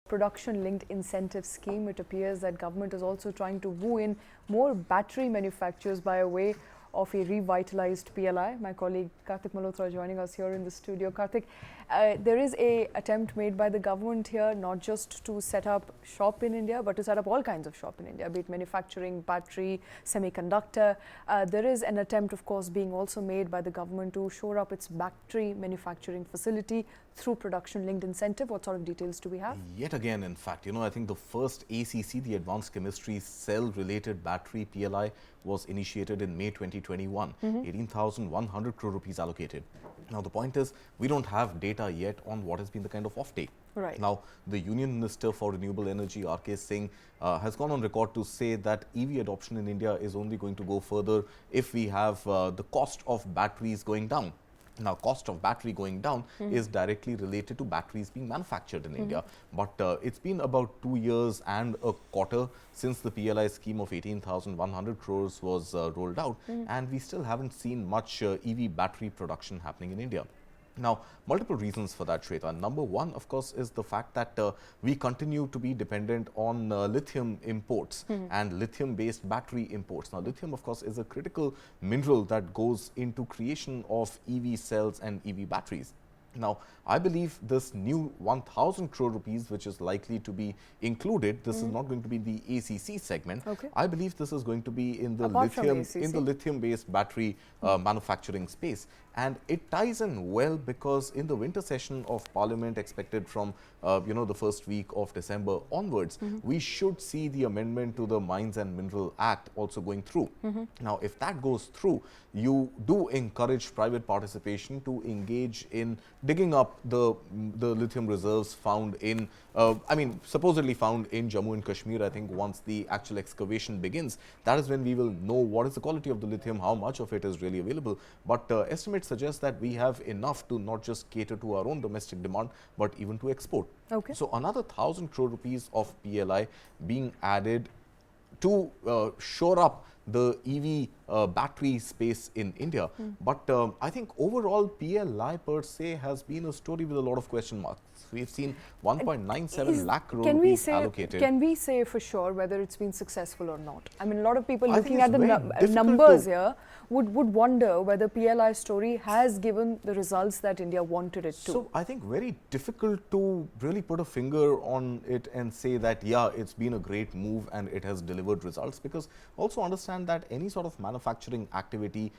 production-linked incentive scheme. It appears that government is also trying to woo in more battery manufacturers by a way of a revitalized PLI. My colleague Karthik Malhotra joining us here in the studio. Karthik, there is a attempt made by the government here not just to set up shop in India, but to set up all kinds of shop in India, be it manufacturing, battery, semiconductor. There is an attempt, of course, being also made by the government to shore up its battery manufacturing facility through production-linked incentive. What sort of details do we have? Yet again, in fact, I think the first ACC, the Advanced Chemistry Cell-Related Battery PLI, was initiated in May 2021. 18,100 crore rupees allocated. Now, the point is, we don't have data yet on what has been the kind of offtake. Right. Now, the Union Minister for Renewable Energy, R.K. Singh, has gone on record to say that EV adoption in India is only going to go further if we have the cost of batteries going down. Now, cost of battery going down is directly related to batteries being manufactured in India. But it's been about 2 years and a quarter since the PLI scheme of 18,100 crores was rolled out, and we still haven't seen much EV battery production happening in India. Now, multiple reasons for that, Shweta. Number one, of course, is the fact that we continue to be dependent on lithium imports and lithium-based battery imports. Now, lithium, of course, is a critical mineral that goes into creation of EV cells and EV batteries. Now, I believe this new 1,000 crore rupees, which is likely to be included, this is not going to be the ACC segment. Okay. I believe this is going to be in the lithium-based battery manufacturing space. And it ties in well because in the winter session of Parliament expected from the first week of December onwards, we should see the amendment to the Mines and Mineral Act also going through. Now, if that goes through, you do encourage private participation to engage in digging up the lithium reserves found in, supposedly found in Jammu and Kashmir. I think once the actual excavation begins, that is when we will know what is the quality of the lithium, how much of it is really available. But estimates suggest that we have enough to not just cater to our own domestic demand, but even to export. Okay. So another 1,000 crore rupees of PLI being added to shore up the EV battery space in India. But I think overall PLI per se has been a story with a lot of question marks. We've seen 1.97 lakh crore rupees allocated. Can we say for sure whether it's been successful or not? I mean, a lot of people looking at the numbers here would wonder whether PLI story has given the results that India wanted it to. So I think very difficult to really put a finger on it and say that, yeah, it's been a great move and it has delivered results, because also understand that any sort of manufacturing activity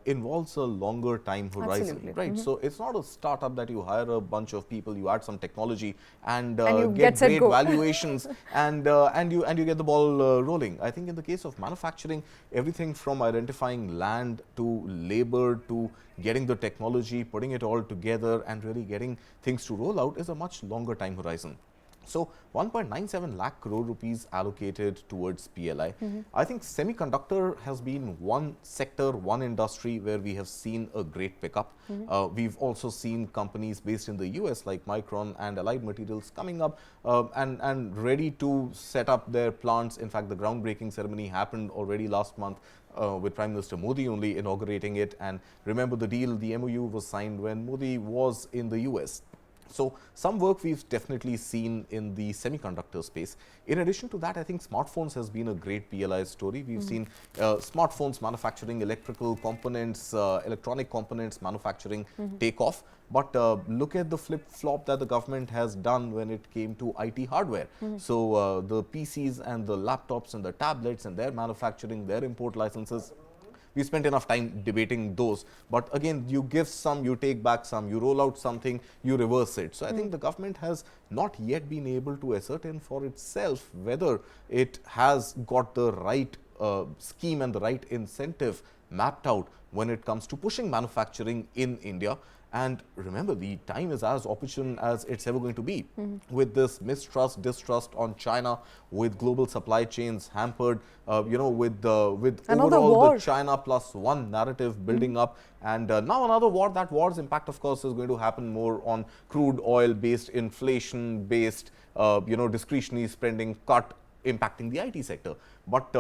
involves a longer time horizon. Absolutely. Right? So it's not a startup that you hire a bunch of people, you add some technology and you get great valuations and you get the ball rolling. I think in the case of manufacturing, everything from identifying land to labor to getting the technology, putting it all together and really getting things to roll out is a much longer time horizon. So 1.97 lakh crore rupees allocated towards PLI. I think semiconductor has been one sector, one industry where we have seen a great pickup. We've also seen companies based in the US like Micron and Allied Materials coming up and ready to set up their plants. In fact, the groundbreaking ceremony happened already last month with Prime Minister Modi only inaugurating it. And remember the deal, the MOU was signed when Modi was in the US. So some work we've definitely seen in the semiconductor space. In addition to that, I think smartphones has been a great PLI story. We've seen smartphones manufacturing, electrical components, electronic components manufacturing take off. But look at the flip-flop that the government has done when it came to IT hardware. So the PCs and the laptops and the tablets and their manufacturing, their import licenses, we spent enough time debating those. But again, you give some, you take back some, you roll out something, you reverse it. So I think the government has not yet been able to ascertain for itself whether it has got the right scheme and the right incentive mapped out when it comes to pushing manufacturing in India. And remember, the time is as opportune as it's ever going to be. With this mistrust, distrust on China, with global supply chains hampered, with overall the China plus one narrative building up, and now another war. That war's impact, of course, is going to happen more on crude oil-based, inflation-based, discretionary spending cut impacting the IT sector. But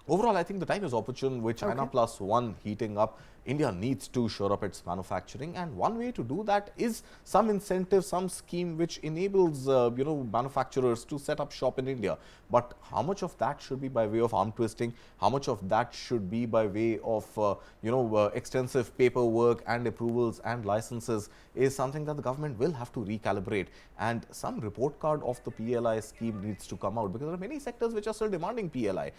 overall, I think the time is opportune with China plus one heating up. India needs to shore up its manufacturing, and one way to do that is some incentive, some scheme which enables manufacturers to set up shop in India. But how much of that should be by way of arm twisting? How much of that should be by way of extensive paperwork and approvals and licenses is something that the government will have to recalibrate. And some report card of the PLI scheme needs to come out, because there are many sectors which are still demanding PLI.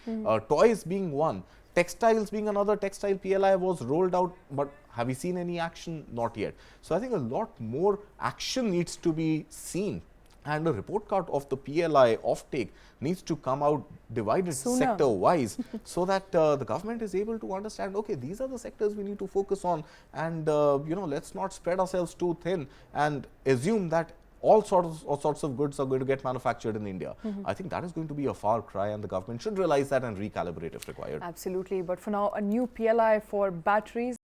Toys being one. Textiles being another. Textile PLI was rolled out, but have we seen any action? Not yet. So I think a lot more action needs to be seen, and a report card of the PLI offtake needs to come out divided sector wise, so that the government is able to understand, okay, these are the sectors we need to focus on, and let's not spread ourselves too thin and assume that all sorts of goods are going to get manufactured in India. I think that is going to be a far cry, and the government should realize that and recalibrate if required. Absolutely. But for now, a new PLI for batteries.